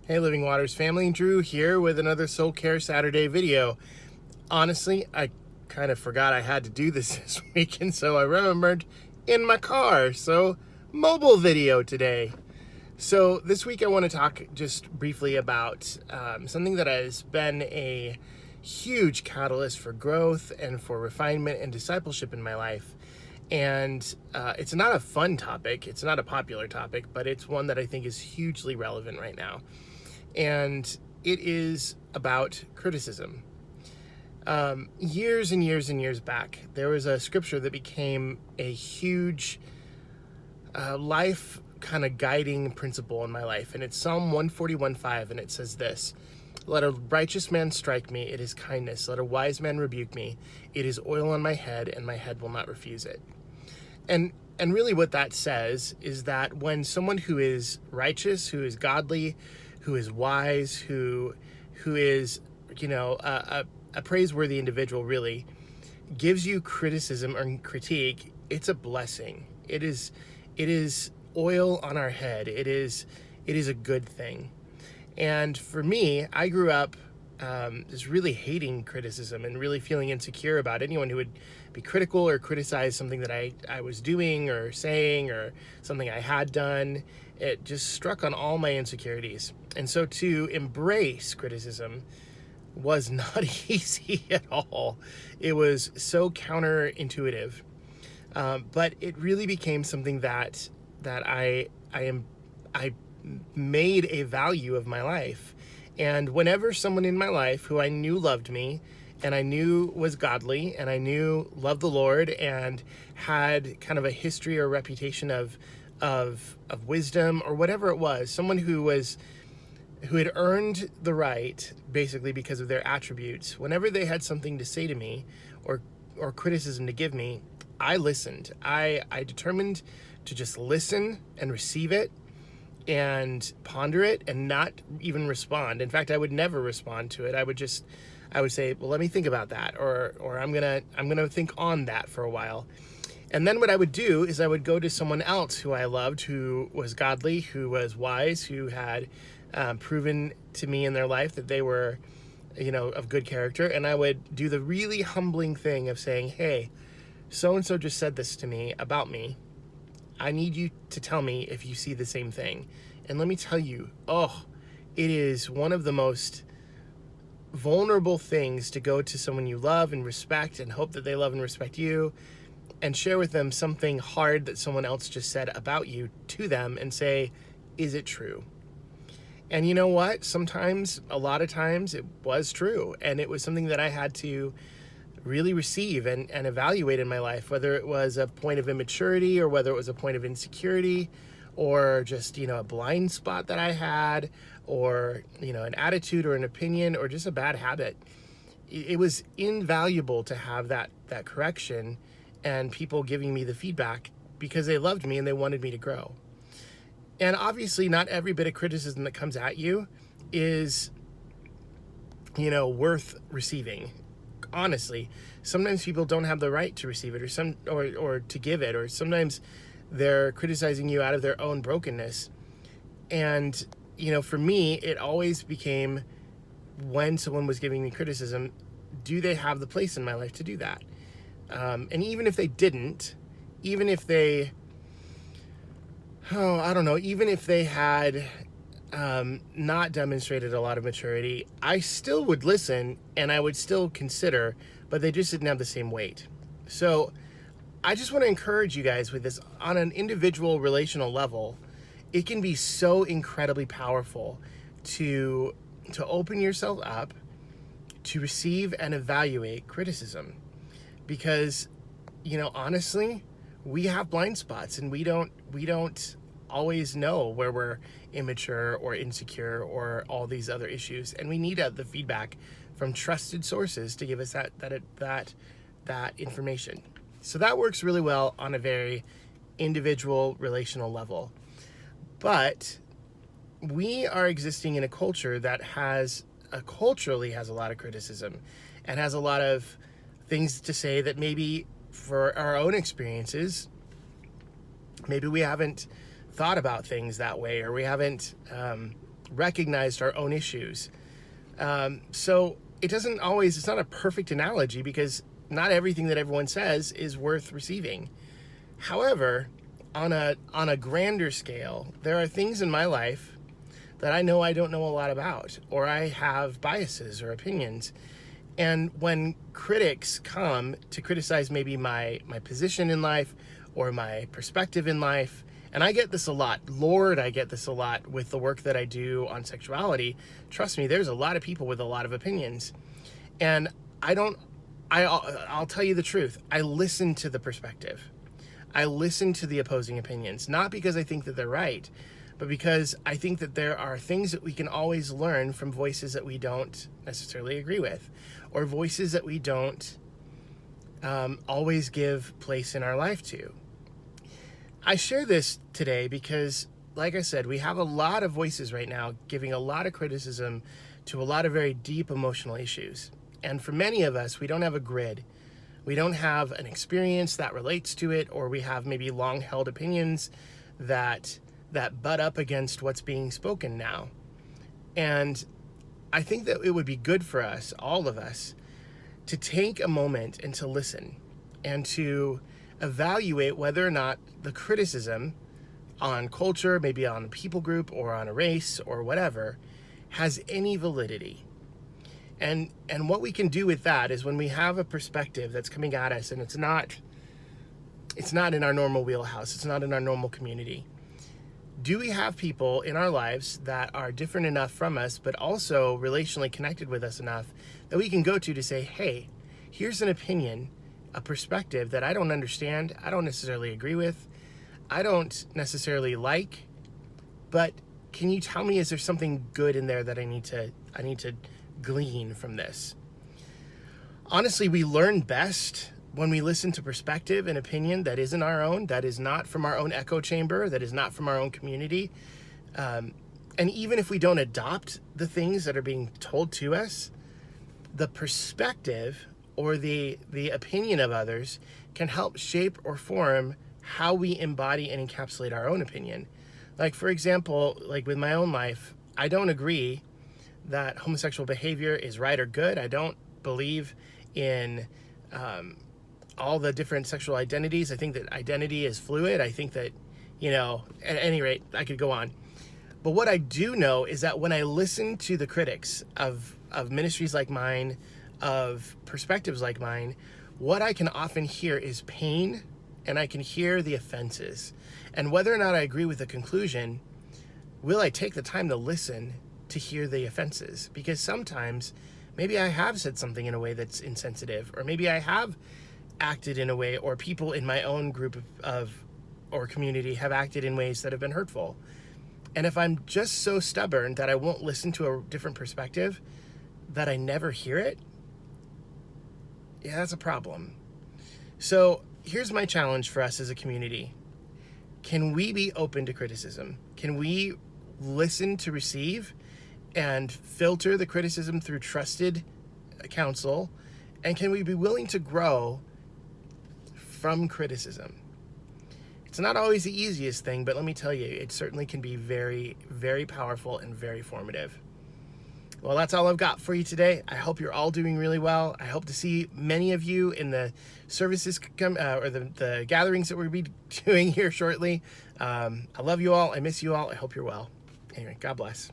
Hey Living Waters family, Drew here with another Soul Care Saturday video. Honestly, I kind of forgot I had to do this week, and so I remembered in my car. So, mobile video today. So this week I want to talk just briefly about something that has been a huge catalyst for growth and for refinement and discipleship in my life. And it's not a fun topic, it's not a popular topic, but it's one that I think is hugely relevant right now. And it is about criticism. Years and years and years back, there was a scripture that became a huge life kind of guiding principle in my life. And it's Psalm 141:5, and it says this: "Let a righteous man strike me, it is kindness. Let a wise man rebuke me, it is oil on my head, and my head will not refuse it." And really what that says is that when someone who is righteous, who is godly, who is wise, who is, a praiseworthy individual really gives you criticism or critique, it's a blessing. It is oil on our head. It is a good thing. And for me, I grew up just really hating criticism and really feeling insecure about anyone who would be critical or criticize something that I was doing or saying or something I had done. It just struck on all my insecurities. And so to embrace criticism was not easy at all. It was so counterintuitive. But it really became something that I made a value of my life. And whenever someone in my life who I knew loved me and I knew was godly and I knew loved the Lord and had kind of a history or reputation of wisdom or whatever it was, someone who had earned the right basically because of their attributes, whenever they had something to say to me or criticism to give me, I listened. I determined to just listen and receive it and ponder it and not even respond. In fact, I would never respond to it. I would say, well, let me think about that, or I'm gonna think on that for a while. And then what I would do is I would go to someone else who I loved, who was godly, who was wise, who had proven to me in their life that they were, of good character. And I would do the really humbling thing of saying, hey, so-and-so just said this to me about me. I need you to tell me if you see the same thing. And let me tell you, it is one of the most vulnerable things to go to someone you love and respect and hope that they love and respect you and share with them something hard that someone else just said about you to them and say, is it true? And you know what? Sometimes, a lot of times, it was true. And it was something that I had to really receive and evaluate in my life, whether it was a point of immaturity or whether it was a point of insecurity or just, a blind spot that I had or, an attitude or an opinion or just a bad habit. It was invaluable to have that correction and people giving me the feedback because they loved me and they wanted me to grow. And obviously not every bit of criticism that comes at you is, worth receiving. Honestly, sometimes people don't have the right to receive it or to give it, or sometimes they're criticizing you out of their own brokenness. And, for me, it always became, when someone was giving me criticism, do they have the place in my life to do that? And even if they didn't, even if they had not demonstrated a lot of maturity, I still would listen and I would still consider, but they just didn't have the same weight. So I just want to encourage you guys with this on an individual relational level. It can be so incredibly powerful to open yourself up to receive and evaluate criticism, because, honestly, we have blind spots and we don't always know where we're immature or insecure or all these other issues, and we need the feedback from trusted sources to give us that information. So that works really well on a very individual relational level. But we are existing in a culture that culturally has a lot of criticism and has a lot of things to say that maybe for our own experiences, maybe we haven't thought about things that way, or we haven't recognized our own issues. So it's not a perfect analogy because not everything that everyone says is worth receiving. However, on a grander scale, there are things in my life that I know I don't know a lot about, or I have biases or opinions. And when critics come to criticize maybe my position in life or my perspective in life, and I get this a lot. Lord, I get this a lot with the work that I do on sexuality. Trust me, there's a lot of people with a lot of opinions. And I'll tell you the truth. I listen to the perspective. I listen to the opposing opinions, not because I think that they're right, but because I think that there are things that we can always learn from voices that we don't necessarily agree with, or voices that we don't always give place in our life to. I share this today because, like I said, we have a lot of voices right now giving a lot of criticism to a lot of very deep emotional issues. And for many of us, we don't have a grid. We don't have an experience that relates to it, or we have maybe long-held opinions that butt up against what's being spoken now. And I think that it would be good for us, all of us, to take a moment and to listen and to evaluate whether or not the criticism on culture, maybe on a people group or on a race or whatever, has any validity. And what we can do with that is when we have a perspective that's coming at us and it's not in our normal wheelhouse, it's not in our normal community. Do we have people in our lives that are different enough from us, but also relationally connected with us enough that we can go to say, hey, here's an opinion, a perspective that I don't understand, I don't necessarily agree with, I don't necessarily like, but can you tell me, is there something good in there that I need to glean from this? Honestly, we learn best when we listen to perspective and opinion that isn't our own, that is not from our own echo chamber, that is not from our own community. And even if we don't adopt the things that are being told to us, the perspective or the opinion of others can help shape or form how we embody and encapsulate our own opinion. Like, for example, like with my own life, I don't agree that homosexual behavior is right or good. I don't believe in all the different sexual identities. I think that identity is fluid. I think that, at any rate, I could go on. But what I do know is that when I listen to the critics of ministries like mine, of perspectives like mine, what I can often hear is pain, and I can hear the offenses. And whether or not I agree with the conclusion, will I take the time to listen to hear the offenses? Because sometimes maybe I have said something in a way that's insensitive, or maybe I have acted in a way, or people in my own group or community have acted in ways that have been hurtful. And if I'm just so stubborn that I won't listen to a different perspective, that I never hear it, yeah, that's a problem. So here's my challenge for us as a community. Can we be open to criticism? Can we listen to receive and filter the criticism through trusted counsel? And can we be willing to grow from criticism? It's not always the easiest thing, but let me tell you, it certainly can be very, very powerful and very formative. Well, that's all I've got for you today. I hope you're all doing really well. I hope to see many of you in the services or the gatherings that we'll be doing here shortly. I love you all. I miss you all. I hope you're well. Anyway, God bless.